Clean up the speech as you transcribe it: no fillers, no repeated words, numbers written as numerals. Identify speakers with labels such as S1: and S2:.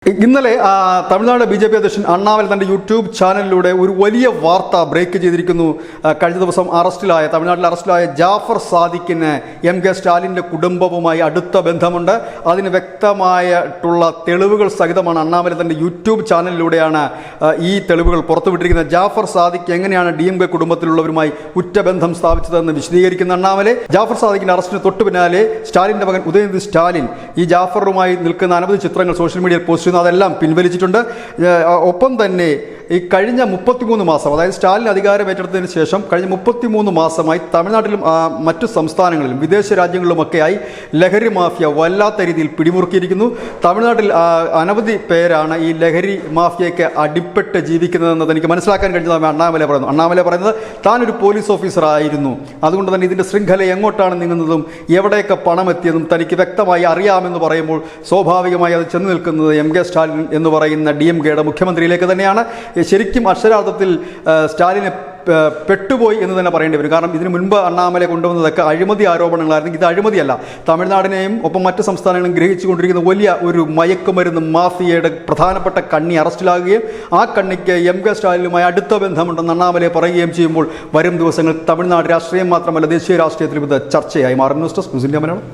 S1: ഇന്നലെ തമിഴ്നാട് ബി.ജെ.പി. അധ്യക്ഷൻ അണ്ണാമലൈ തന്റെ യൂട്യൂബ് ചാനലിലൂടെ ഒരു വലിയ വാർത്ത ബ്രേക്ക് ചെയ്തിരിക്കുന്നു. കഴിഞ്ഞ ദിവസം തമിഴ്നാട്ടിൽ അറസ്റ്റിലായ ജാഫർ സാദിഖിന് എം.കെ. സ്റ്റാലിൻ്റെ കുടുംബവുമായി അടുത്ത ബന്ധമുണ്ട്. അതിന് വ്യക്തമായിട്ടുള്ള തെളിവുകൾ സഹിതമാണ് അണ്ണാമലൈ തന്റെ യൂട്യൂബ് ചാനലിലൂടെയാണ് ഈ തെളിവുകൾ പുറത്തുവിട്ടിരിക്കുന്നത്. ജാഫർ സാദിഖ് എങ്ങനെയാണ് ഡി.എം.കെ. കുടുംബത്തിലുള്ളവരുമായി ഉറ്റബന്ധം സ്ഥാപിച്ചതെന്ന് വിശദീകരിക്കുന്ന അണ്ണാമലൈ, ജാഫർ സാദിഖിന്റെ അറസ്റ്റിന് തൊട്ടു പിന്നാലെ സ്റ്റാലിന്റെ മകൻ ഉദയനിധി സ്റ്റാലിൻ ഈ ജാഫറുമായി നിൽക്കുന്ന അനവധി ചിത്രങ്ങൾ സോഷ്യൽ മീഡിയയിൽ പോസ്റ്റ് അതെല്ലാം പിൻവലിച്ചിട്ടുണ്ട്. ഒപ്പം തന്നെ ഈ കഴിഞ്ഞ 33 മാസം, അതായത് സ്റ്റാലിൻ അധികാരം ഏറ്റെടുത്തതിന് ശേഷം കഴിഞ്ഞ 33 മാസമായി തമിഴ്നാട്ടിലും മറ്റു സംസ്ഥാനങ്ങളിലും വിദേശ രാജ്യങ്ങളിലുമൊക്കെയായി ലഹരി മാഫിയ വല്ലാത്ത രീതിയിൽ പിടിമുറുക്കിയിരിക്കുന്നു. തമിഴ്നാട്ടിൽ അനവധി പേരാണ് ഈ ലഹരി മാഫിയയ്ക്ക് അടിപ്പെട്ട് ജീവിക്കുന്നതെന്ന് എനിക്ക് മനസ്സിലാക്കാൻ കഴിഞ്ഞതാണ് അണ്ണാമലൈ പറയുന്നത് താനൊരു പോലീസ് ഓഫീസർ ആയിരുന്നു, അതുകൊണ്ട് തന്നെ ഇതിൻ്റെ ശൃംഖല എങ്ങോട്ടാണ് നീങ്ങുന്നതും എവിടെയൊക്കെ പണം എത്തിയതും തനിക്ക് വ്യക്തമായി അറിയാമെന്ന് പറയുമ്പോൾ സ്വാഭാവികമായി അത് ചെന്ന് നിൽക്കുന്നത് എം.കെ. സ്റ്റാലിൻ എന്ന് പറയുന്ന ഡി.എം.കെയുടെ മുഖ്യമന്ത്രിയിലേക്ക് തന്നെയാണ്. ശരിക്കും അക്ഷരാർത്ഥത്തിൽ സ്റ്റാലിനെ പെട്ടുപോയി എന്ന് തന്നെ പറയേണ്ടി വരും. കാരണം ഇതിനു മുൻപ് അണ്ണാമലൈ കൊണ്ടുവന്നതൊക്കെ അഴിമതി ആരോപണങ്ങളായിരുന്നു. ഇത് അഴിമതിയല്ല, തമിഴ്നാടിനെയും ഒപ്പം മറ്റ് സംസ്ഥാനങ്ങളും ഗ്രഹിച്ചുകൊണ്ടിരിക്കുന്ന വലിയ ഒരു മയക്കുമരുന്ന് മാഫിയയുടെ പ്രധാനപ്പെട്ട കണ്ണി അറസ്റ്റിലാകുകയും ആ കണ്ണിക്ക് എം.കെ. സ്റ്റാലിനുമായി അടുത്ത ബന്ധമുണ്ടെന്ന് അണ്ണാമലൈ പറയുകയും ചെയ്യുമ്പോൾ വരും ദിവസങ്ങൾ തമിഴ്നാട് രാഷ്ട്രീയം മാത്രമല്ല ദേശീയ രാഷ്ട്രീയത്തിലും ഇത് ചർച്ചയായി മാറും. News desk news India Malayalam.